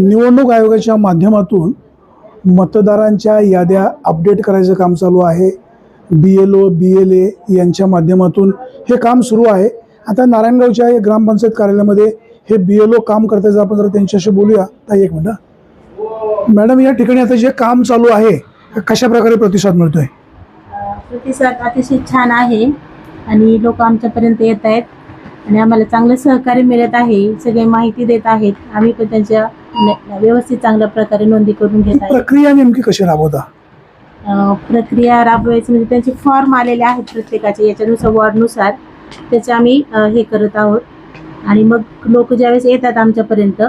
निवडणूक आयोगाच्या माध्यमातून मतदारांच्या याद्या अपडेट करायचं काम चालू आहे। BLO BLA यांच्या माध्यमातून हे काम सुरू आहे। आता नारायणगावच्या ग्रामपंचायत कार्यालयामध्ये हे BLO काम करतात। आपण जरा त्यांच्याशी बोलूया। ताई एक मिनिट। मॅडम, या ठिकाणी आता जे काम चालू आहे कशा प्रकारे प्रतिसाद मिळतोय? प्रतिसाद अतिशय छान आहे आणि लोक आमच्यापर्यंत येत आहेत आणि आम्हाला चांगलं सहकार्य मिळत आहे। सगळे माहिती देत आहेत। आम्ही पण त्यांच्या व्यवस्थित चांगल्या प्रकारे नोंदी करून घेत आहे। प्रक्रिया नेमकी कशी राबवता? प्रक्रिया राबवायची म्हणजे त्यांचे फॉर्म आलेले आहेत प्रत्येकाचे, याच्यानुसार वॉर्डनुसार त्याचे आम्ही हे करत आहोत। आणि मग लोक ज्यावेळेस येतात आमच्यापर्यंत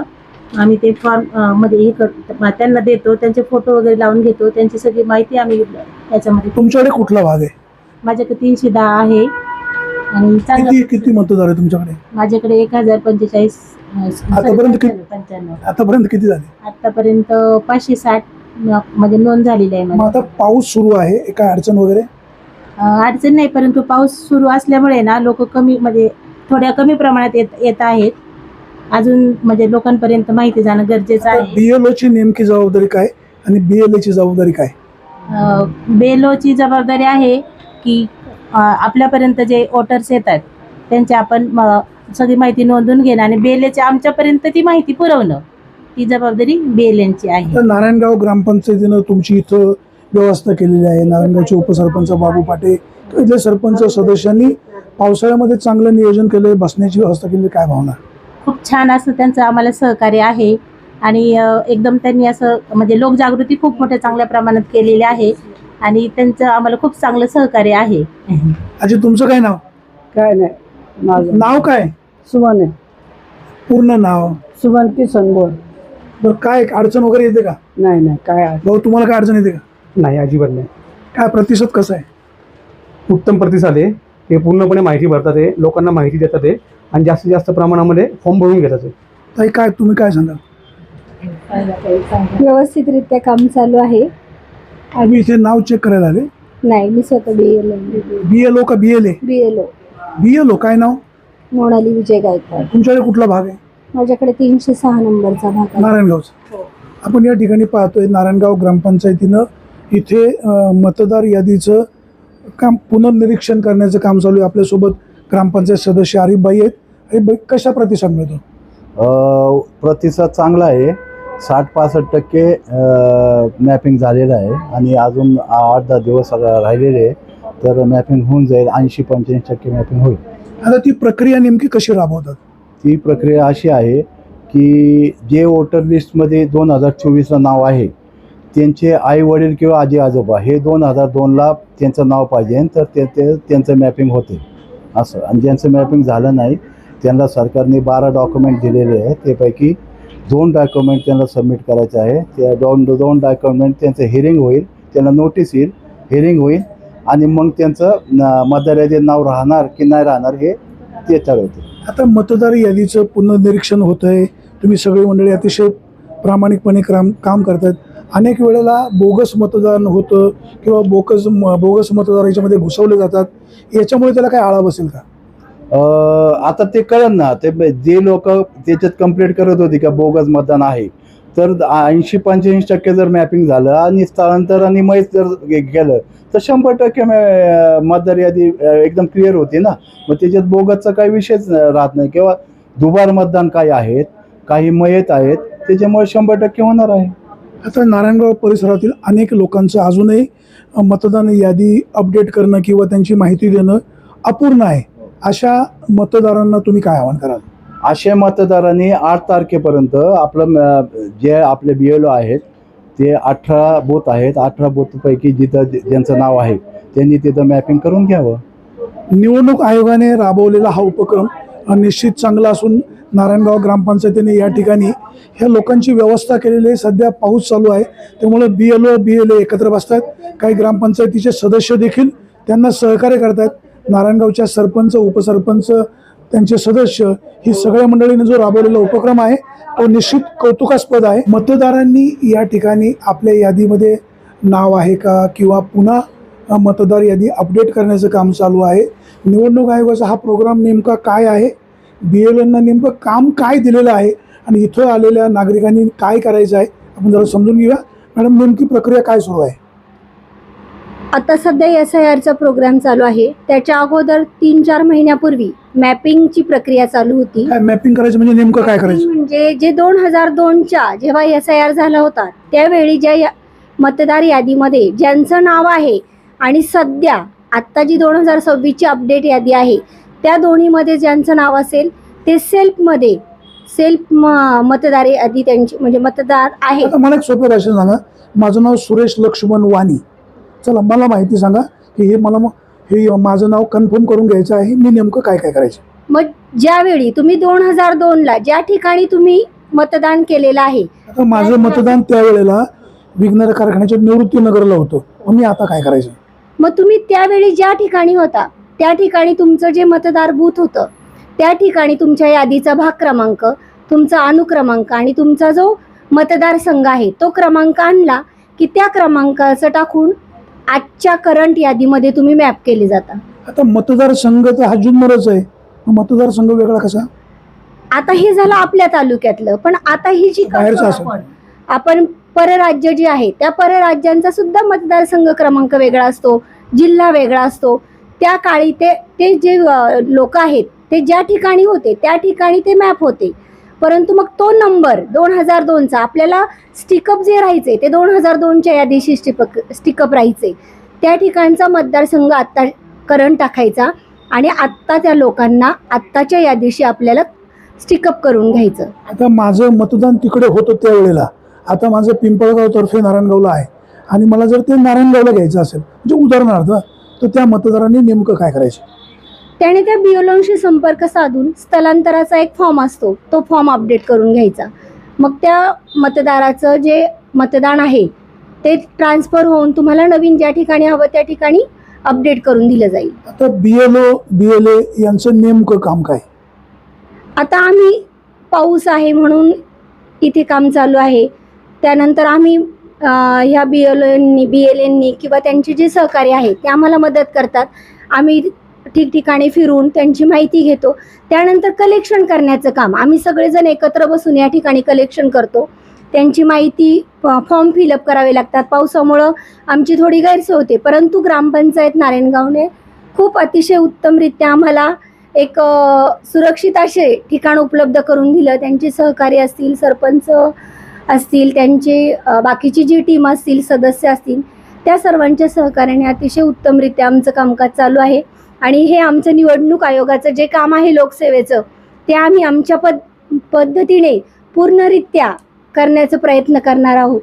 आम्ही ते फॉर्म मध्ये हे करतो, त्यांना देतो, त्यांचे फोटो वगैरे लावून घेतो, त्यांची सगळी माहिती आम्ही याच्यामध्ये। तुमच्याकडे कुठला भाग आहे? माझ्याकडे 310 आहे। आणि किती मतदार आहे तुमच्याकडे? माझ्याकडे 1045। आतापर्यंत किती झाले? आतापर्यंत 560 मध्ये नोंद झालेली आहे। आता पाऊस सुरू आहे, काय अडचण वगैरे? अडचण नाही, परंतु पाऊस सुरू असल्यामुळे ना लोक कमी म्हणजे थोड्या कमी प्रमाणात येत आहेत। अजून म्हणजे लोकांपर्यंत माहिती जाणं गरजेचं आहे। BLO ची नेमकी जबाबदारी काय आणि BLA ची जबाबदारी काय? BLO ची जबाबदारी आहे की आपल्यापर्यंत जे वोटर्स येतात त्यांची आपण सगळी माहिती नोंदवून घेणं आणि BLA ची आमच्यापर्यंत ती माहिती पुरवणं, ही जबाबदारी BLA ची आहे। नारायणगाव ग्रामपंचायतीनं तुमची इथं व्यवस्था केलेली आहे। नारायणगावचे उपसरपंच बाबू पाटे, इथले सरपंच सदस्यांनी पावसाळ्यामध्ये चांगलं नियोजन केलं, बसण्याची व्यवस्था केली, काय भावना? खूप छान असं त्यांचं आम्हाला सहकार्य आहे आणि एकदम त्यांनी असं म्हणजे लोकजागृती खूप मोठ्या चांगल्या प्रमाणात केलेली आहे आणि त्यांचं आम्हाला खूप चांगलं सहकार्य आहे। आजी, तुमचं काय नाव? काय नाही, माझं नाव काय? सुमन आहे। पूर्ण नाव? सुमन किसन बोल। बरं, काय अडचण वगैरे येते का? नाही नाही, काय भाऊ, तुम्हाला काय अडचण येते का? नाही, अजिबात नाही। काय प्रतिसाद कसा आहे? उत्तम प्रतिसाद आहे। हे पूर्णपणे माहिती भरतात, आहे लोकांना माहिती देतात, आहे आणि जास्तीत जास्त प्रमाणामध्ये फॉर्म भरून घेतात। ताई, काय तुम्ही काय सांगाल? व्यवस्थितरित्या काम चालू आहे। तुम्ही इथे नाव चेक करायला आले? नाही, मी स्वतः BLO का BLA? BLO BLO काय नाव? मोनाली विजय गायकवाड। तुमच्याकडे कुठला भाग आहे? माझ्याकडे 306 नंबरचा भाग आहे। नारायणगावचा। आपण या ठिकाणी पाहतोय नारायणगाव ग्रामपंचायतीनं इथे मतदार यादीचं काम पुनर्निरीक्षण करण्याचं काम चालू आहे। आपल्यासोबत ग्रामपंचायत सदस्य आरिफबाई आहेत। आरिफबाई, कशा प्रतिसाद मिळतो? प्रतिसाद चांगला आहे। 60-65% मॅपिंग झालेलं आहे आणि अजून 8-10 दिवस राहिलेले, तर मॅपिंग होऊन जाईल। 80-85% मॅपिंग होईल। आता ती प्रक्रिया नेमकी कशी राबवतात? ती प्रक्रिया अशी आहे की जे वोटर लिस्टमध्ये 2024ला नाव आहे त्यांचे आई वडील किंवा आजी आजोबा हे 2002ला त्यांचं नाव पाहिजे, तर त्यांचं मॅपिंग होते असं। आणि ज्यांचं मॅपिंग झालं नाही त्यांना सरकारने 12 डॉक्युमेंट दिलेले आहे, त्यापैकी 2 डॉक्युमेंट त्यांना सबमिट करायचे आहे। त्या 2 डॉक्युमेंट त्यांचं हिअरिंग होईल, त्यांना नोटीस येईल, हिअरिंग होईल आणि मग त्यांचं मतदार यादीत नाव राहणार की नाही राहणार हे ते ठरवते। आता मतदार यादीचं पुनर्निरीक्षण होत आहे। तुम्ही सगळी मंडळी अतिशय प्रामाणिकपणे काम करतात। अनेक वेळेला बोगस मतदान होतं किंवा बोगस मतदार याच्यामध्ये घुसवले जातात, याच्यामुळे त्याला काय आळा बसेल का? आता ते कळलं ना, ते जे लोक त्याच्यात कंप्लेंट करत होते का बोगस मतदान आहे, तर 80-85% जर मॅपिंग झालं आणि स्थळांतर आणि मैच जर गेलं तर 100% मतदार यादी एकदम क्लिअर होते ना। मग त्याच्यात बोगसचा काही विषयच राहत नाही किंवा दुबार मतदान काही आहेत, काही मयत आहेत, त्याच्यामुळे 100% होणार आहे। आता नारायणगाव परिसरातील अनेक लोकांचं अजूनही मतदान यादी अपडेट करणं किंवा त्यांची माहिती देणं अपूर्ण आहे। अशा मतदारांना तुम्ही काय आवाहन कराल? अशा मतदारांनी 8 तारखेपर्यंत आपलं जे आपले BLO आहेत ते 18 बूथ आहेत, 18 बूथपैकी जिथं ज्यांचं नाव आहे त्यांनी तिथं मॅपिंग करून घ्यावं। निवडणूक आयोगाने राबवलेला हा उपक्रम निश्चित चांगला असून नारायणगाव ग्रामपंचायतीने या ठिकाणी ह्या लोकांची व्यवस्था केलेली आहे। सध्या पाऊस चालू आहे, त्यामुळे BLO BLA एकत्र बसतात। काही ग्रामपंचायतीचे सदस्य देखील त्यांना सहकार्य करतात। नारायणगावच्या सरपंच, उपसरपंच, त्यांचे सदस्य, ही सगळ्या मंडळीने जो राबवलेला उपक्रम आहे तो निश्चित कौतुकास्पद आहे। मतदारांनी या ठिकाणी आपल्या यादीमध्ये नाव आहे का किंवा पुन्हा मतदार यादी अपडेट करण्याचं काम चालू आहे। निवडणूक आयोगाचा हा प्रोग्राम नेमका काय आहे, BLOंना नेमकं काम काय दिलेलं आहे आणि इथं आलेल्या नागरिकांनी काय करायचं आहे आपण जरा समजून घेऊया. मॅडम, नेमकी प्रक्रिया काय सुरू आहे? आता सध्या SIRचा प्रोग्राम चालू आहे. त्याच्या अगोदर 3-4 महिन्यापूर्वी मॅपिंगची प्रक्रिया चालू होती. काय मॅपिंग करायचं म्हणजे नेमकं काय करायचं? म्हणजे जे 2002च्या जेव्हा SIR झाला होता त्यावेळी ज्या मतदार यादीमध्ये ज्यांचं नाव आहे आणि सध्या आत्ता जी 2026ची अपडेट यादी आहे त्या दोन्हीमध्ये ज्यांचं नाव असेल ते सेल्फ मतदार यादी त्यांची म्हणजे मतदार आहे. आता मला एक सोपं भाषेत सांगा. माझं नाव सुरेश लक्ष्मण वाणी. चला मला माहिती सांगा की हे माझं नाव कन्फर्म करून घ्यायचं आहे. मी नेमकं काय काय करायचं? मग ज्यावेळी तुम्ही 2002ला ज्या ठिकाणी तुम्ही मतदान केलेलं आहे आता माझं मतदान त्यावेळेला विघ्नर कारखान्याच्या निवृत्ती नगरला होतं. मग मी आता काय करायचं? मग तुम्ही त्यावेळी ज्या ठिकाणी होता त्या ठिकाणी तुमचं जे मतदार बूथ होतं त्या ठिकाणी तुमच्या यादीचा भाग क्रमांक, तुमचा अनुक्रमांक आणि तुमचा जो मतदारसंघ आहे तो क्रमांक आणला की त्या क्रमांकाचं टाकून आजच्या करंट यादीमध्ये तुम्ही मॅप केले जाता. आता मतदारसंघ तर हा जुन्नरच आहे. मग मतदारसंघ वेगळा कसा? आता हे झालं आपल्या तालुक्यातलं, पण आता ही जी बाहेरचं असेल. आपण परराज्य जे आहे त्या परराज्यांचा सुद्धा मतदारसंघ क्रमांक वेगळा असतो, जिल्हा वेगळा असतो. त्या काळी ते जे लोक आहेत ते ज्या ठिकाणी होते त्या ठिकाणी ते मॅप होते. परंतु मग तो नंबर 2002चा आपल्याला स्टिकअप जे राहायचे ते 2002च्या यादीशी स्टिकअप राहायचे. त्या ठिकाणचा मतदारसंघ आत्ता करंट टाकायचा आणि आत्ता त्या लोकांना आत्ताच्या यादीशी आपल्याला स्टिकअप करून घ्यायचं. आता माझं मतदान तिकडे होतं त्यावेळेला, आता माझं पिंपळगाव तर्फे नारायणगावला आहे आणि मला जर ते नारायणगावला घ्यायचं असेल म्हणजे उदाहरणार्थ, तर त्या मतदारांनी नेमकं काय करायचं? त्याने त्या BLOशी संपर्क साधून स्थलांतराचा एक फॉर्म असतो तो फॉर्म अपडेट करून घ्यायचा. मग त्या मतदाराचं जे मतदान आहे ते ट्रान्सफर होऊन तुम्हाला नवीन ज्या ठिकाणी हवं त्या ठिकाणी अपडेट करून दिलं जाईल. आता BLO BLA यांचं नेमकं काम काय? आता आम्ही पाऊस आहे म्हणून इथे काम चालू आहे. त्यानंतर आम्ही ह्या BLAंनी किंवा त्यांचे जे सहकारी आहेत ते आम्हाला मदत करतात. आम्ही ठिकठिकाणी फिरून त्यांची माहिती घेतो. त्यानंतर कलेक्शन करण्याचं काम आम्ही सगळेजण एकत्र बसून या ठिकाणी कलेक्शन करतो. त्यांची माहिती फॉर्म फिलअप करावे लागतात. पावसामुळं आमची थोडी गैरसोय होते, परंतु ग्रामपंचायत नारायणगावने खूप अतिशय उत्तमरित्या आम्हाला एक सुरक्षित असे ठिकाण उपलब्ध करून दिलं. त्यांचे सहकारी असतील, सरपंच असतील, त्यांचे बाकीची जी टीम असतील, सदस्य असतील, त्या सर्वांच्या सहकार्याने अतिशय उत्तमरित्या आमचं कामकाज चालू आहे. आणि हे आमचं निवडणूक आयोगाचं जे काम आहे लोकसेवेचं ते आम्ही आमच्या पद्धतीने पूर्णरित्या करण्याचा प्रयत्न करणार आहोत.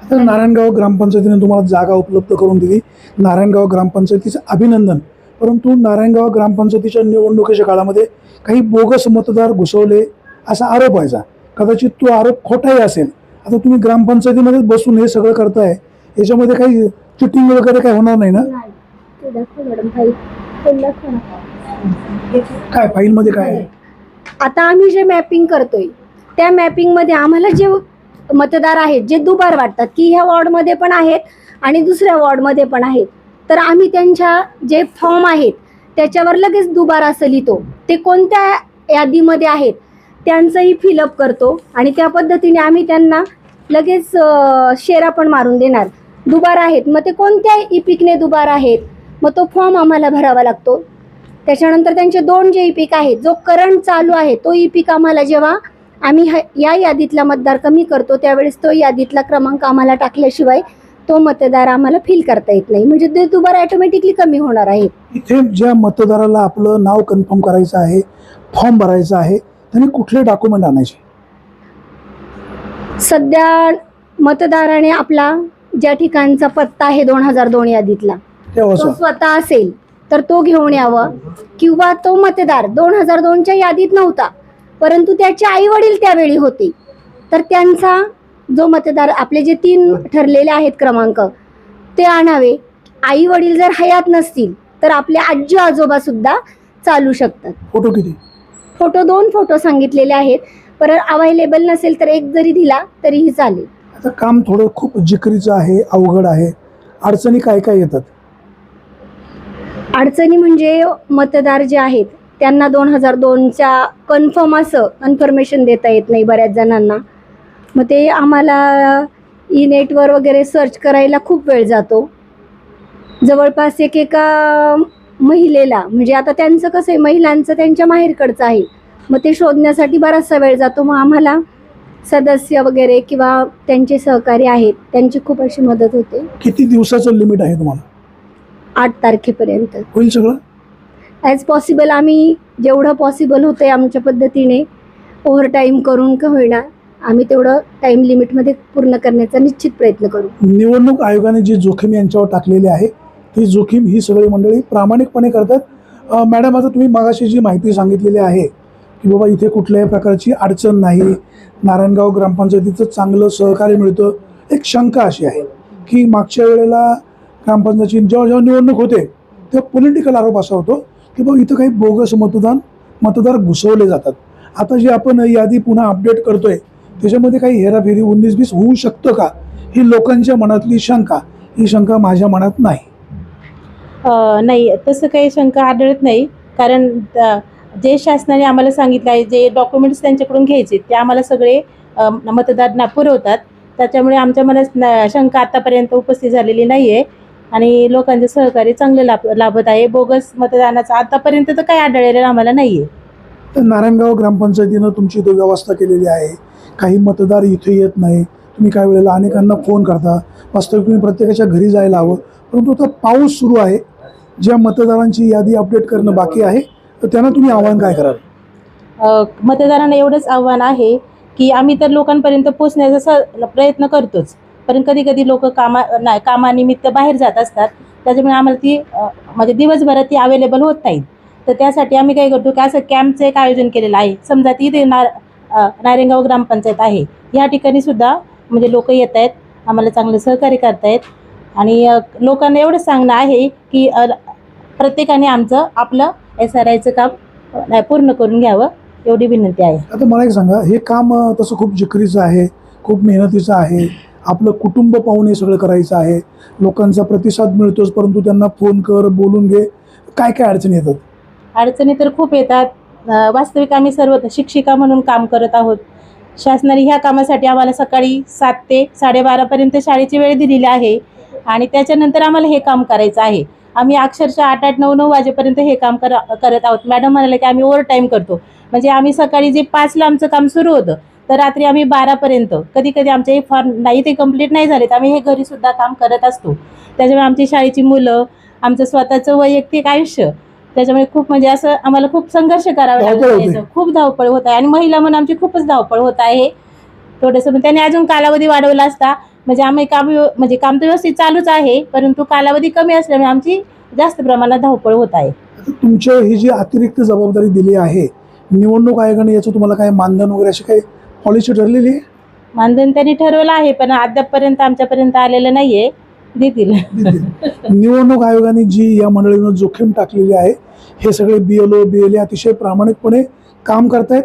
आता नारायणगाव ग्रामपंचायतीने तुम्हाला जागा उपलब्ध करून दिली. नारायणगाव ग्रामपंचायतीचं अभिनंदन. परंतु नारायणगाव ग्रामपंचायतीच्या निवडणुकीच्या काळामध्ये काही बोगस मतदार घुसवले असा आरोप व्हायचा. कदाचित तो आरोप खोटाही असेल. आता तुम्ही ग्रामपंचायतीमध्येच बसून हे सगळं करताय, याच्यामध्ये काही चिटिंग वगैरे काही होणार नाही ना? काय फाईलमध्ये काय आहे? आता आम्ही जे मॅपिंग करतोय त्या मॅपिंगमध्ये आम्हाला जे मतदार आहेत जे दुबार वाटतात की ह्या वॉर्डमध्ये पण आहेत आणि दुसऱ्या वॉर्डमध्ये पण आहेत, तर आम्ही त्यांच्या जे फॉर्म आहेत त्याच्यावर लगेच दुबार असं लिहितो. ते कोणत्या यादीमध्ये आहेत त्यांचंही फिलअप करतो आणि त्या पद्धतीने आम्ही त्यांना लगेच शेरा पण मारून देणार. दुबार आहेत मग ते कोणत्या इपिकने दुबार आहेत मग तो फॉर्म आम्हाला भरावा लागतो. त्याच्यानंतर त्यांचे 2 जे इपिक आहेत, जो करंट चालू आहे तो इपिक आम्हाला जेव्हा आम्ही या यादीतला मतदार कमी करतो त्यावेळेस तो यादीतला क्रमांक आम्हाला टाकल्याशिवाय तो मतदार आम्हाला फिल करता येत नाही. म्हणजे ते दुबार ऑटोमॅटिकली कमी होणार आहे. इथे ज्या मतदाराला आपलं नाव कन्फर्म करायचं आहे, फॉर्म भरायचा आहे, त्यांनी कुठले डॉक्युमेंट आणायचे? सध्या मतदाराने आपला ज्या ठिकाणचा पत्ता आहे 2002 यादीतला तो स्वतः असेल तर तो घेऊन यावं, किंवा तो मतदार 2002च्या यादीत नव्हता परंतु त्याचे आई वडील त्यावेळी होते तर त्यांचा जो मतदार आपले जे 3 ठरलेले आहेत क्रमांक ते आणावे. आई वडील जर हयात नसतील तर आपले आजी आजोबा सुद्धा चालू शकतात. फोटो किती? फोटो 2 फोटो सांगितलेले आहेत, परत अवेलेबल नसेल तर 1 जरी दिला तरीही चालेल. आता काम थोडं खूप जिकरीचं आहे, अवघड आहे. अडचणी काय काय येतात? अडचणी म्हणजे मतदार जे आहेत त्यांना 2002च्या कन्फर्म असं कन्फर्मेशन देता येत नाही बऱ्याच जणांना. मग ते आम्हाला नेटवर वगैरे सर्च करायला खूप वेळ जातो. जवळपास एका महिलेला, म्हणजे आता त्यांचं कसं आहे, महिलांचं त्यांच्या माहेरकडचं आहे, मग ते शोधण्यासाठी बराचसा वेळ जातो. मग आम्हाला सदस्य वगैरे किंवा त्यांचे सहकारी आहेत त्यांची खूप अशी मदत होते. किती दिवसाचं लिमिट आहे तुम्हाला? 8 तारखेपर्यंत होईल सगळं? ॲज पॉसिबल आम्ही जेवढं पॉसिबल होतं आहे आमच्या पद्धतीने ओव्हर टाईम करून का होईना आम्ही तेवढं टाईम लिमिटमध्ये पूर्ण करण्याचा निश्चित प्रयत्न करू. निवडणूक आयोगाने जी जोखीम यांच्यावर टाकलेली आहे ती जोखीम ही सगळी मंडळी प्रामाणिकपणे करतात. मॅडम, आता तुम्ही मागाशी जी माहिती सांगितलेली आहे की बाबा इथे कुठल्याही प्रकारची अडचण नाही, नारायणगाव ग्रामपंचायतीचं चांगलं सहकार्य मिळतं, एक शंका अशी आहे की मागच्या वेळेला ग्रामपंचायतीची जेव्हा निवडणूक होते तेव्हा पॉलिटिकल आरोप असा होतो की बाबा इथं काही बोगस मतदार घुसवले जातात. आता जी आपण यादी पुन्हा अपडेट करतोय त्याच्यामध्ये काही हेराफेरी 19-20 होऊ शकतं का, ही लोकांच्या मनातली शंका. ही शंका माझ्या मनात नाही. नाही, तसं काही शंका आढळत नाही. कारण जे शासनाने आम्हाला सांगितलं आहे, जे डॉक्युमेंट्स त्यांच्याकडून घ्यायचे ते आम्हाला सगळे मतदारांना पुरवतात. त्याच्यामुळे आमच्या मनात शंका आतापर्यंत उपस्थित झालेली नाही आहे आणि लोकांचे सहकार्य चांगले लाभत आहे. बोगस मतदानाचं आतापर्यंत तर काही आढळलेलं आम्हाला नाही आहे. तर नारायणगाव ग्रामपंचायतीनं तुमची इथे व्यवस्था केलेली आहे. काही मतदार इथे येत नाही, तुम्ही काही वेळेला अनेकांना फोन करता, वास्तविक तुम्ही प्रत्येकाच्या घरी जायला हवं. परंतु आता पाऊस सुरू आहे, ज्या मतदारांची यादी अपडेट करणं बाकी आहे तर त्यांना तुम्ही आव्हान काय कराल? मतदारांना एवढंच आव्हान आहे की आम्ही तर लोकांपर्यंत पोचण्याचा प्रयत्न करतोच, पण कधी कधी लोक कामानिमित्त बाहेर जात असतात. त्याच्यामुळे आम्हाला ती म्हणजे दिवसभरात ती अवेलेबल होत नाही. तर त्यासाठी आम्ही काय करतो की असं कॅम्पचं एक आयोजन केलेलं आहे. समजा ती इथे नारायणगाव ग्रामपंचायत आहे, ह्या ठिकाणी सुद्धा म्हणजे लोक येत आहेत, आम्हाला चांगलं सहकार्य करतायत आणि लोकांना एवढं सांगणं आहे की प्रत्येकाने आपलं SRIचं काम पूर्ण करून घ्यावं, एवढी विनंती आहे. आता मला एक सांगा, हे काम तसं खूप जिकरीचं आहे, खूप मेहनतीचं आहे, आपलं कुटुंब पाहून हे सगळं करायचं आहे, लोकांचा प्रतिसाद मिळतोच, परंतु त्यांना फोन कर, बोलून घे, काय काय अडचणी येतात? अडचणी तर खूप येतात. वास्तविक आम्ही सर्व शिक्षिका म्हणून काम करत आहोत. शासनाने ह्या कामासाठी आम्हाला सकाळी 7 ते 12:30पर्यंत शाळेची वेळ दिलेली आहे आणि त्याच्यानंतर आम्हाला हे काम करायचं आहे. आम्ही अक्षरशः 8-8, 9-9 वाजेपर्यंत हे काम करत आहोत. मॅडम म्हणाले की आम्ही ओव्हर टाईम करतो. म्हणजे आम्ही सकाळी जे 5ला आमचं काम सुरू होतं तर रात्री आम्ही 12पर्यंत, कधी कधी आमचे हे फॉर्म नाही ते कंप्लीट नाही झाले तर आम्ही हे घरीसुद्धा काम करत असतो. त्याच्यामुळे आमची शाळेची मुलं, आमचं स्वतःचं वैयक्तिक आयुष्य, त्याच्यामुळे खूप म्हणजे असं आम्हाला खूप संघर्ष करावा लागतो. खूप धावपळ होत आहे आणि महिला म्हणून आमची खूपच धावपळ होत आहे. थोडंसं त्याने अजून कालावधी वाढवला असता म्हणजे आम्ही काम तर व्यवस्थित चालूच आहे, परंतु कालावधी कमी असल्यामुळे आमची जास्त प्रमाणात धावपळ होत आहे. तुमच्या ही जी अतिरिक्त जबाबदारी दिली आहे निवडणूक आयोगाने, याचं तुम्हाला काय मानधन वगैरे अशी काही पॉलिसी ठरलेली आहे? मानधन त्यांनी ठरवलं आहे पण अद्यापपर्यंत आमच्यापर्यंत आलेलं नाहीये. देतील. निवडणूक आयोगाने जी या मंडळीनं जोखीम टाकलेली आहे, हे सगळे BLO BLA अतिशय प्रामाणिकपणे काम करतायत.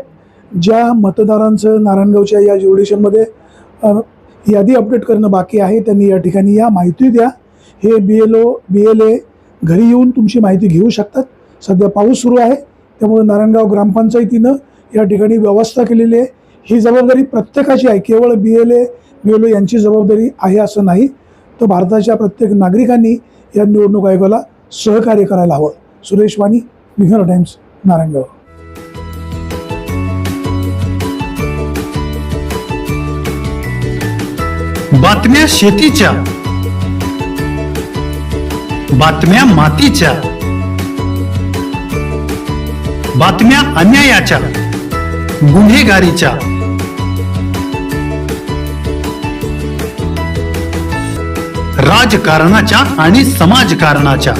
ज्या मतदारांचं नारायणगावच्या या ज्युडिशियलमध्ये यादी अपडेट करणं बाकी आहे त्यांनी या ठिकाणी या माहिती द्या. हे BLO BLA घरी येऊन तुमची माहिती घेऊ शकतात. सध्या पाऊस सुरू आहे त्यामुळे नारायणगाव ग्रामपंचायतीनं या ठिकाणी व्यवस्था केलेली आहे. ही जबाबदारी प्रत्येकाची आहे, केवळ BLO यांची जबाबदारी आहे असं नाही. तर भारताच्या प्रत्येक नागरिकांनी या निवडणूक आयोगाला सहकार्य करायला हवं. सुरेश वाणी, विघ्नर टाइम्स, नारायणगाव. बातम्या शेतीच्या, बातम्या मातीच्या, बातम्या अन्यायाच्या, गुन्हेगारीच्या, राजकारणाच्या आणि समाजकारणाच्या,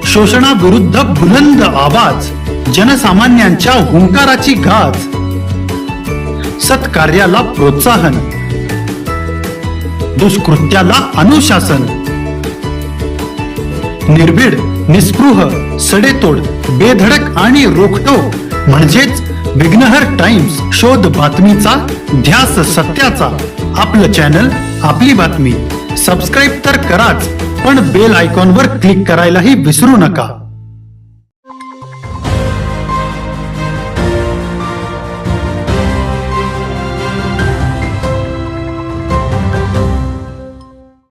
शोषणाविरुद्ध बुलंद आवाज, जनसामान्यांच्या हुंकाराची गाज, सत्कार्याला प्रोत्साहन, दुष्कृत्याला अनुशासन, निर्भीड, निस्पृह, सडेतोड, बेधडक आणि रोखटोक म्हणजेच विघ्नहर टाइम्स. शोध बातमीचा, ध्यास सत्याचा. आपलं चॅनल, आपली बातमी. सबस्क्राईब तर कराच, पण बेल आयकॉनवर क्लिक करायलाही विसरू नका.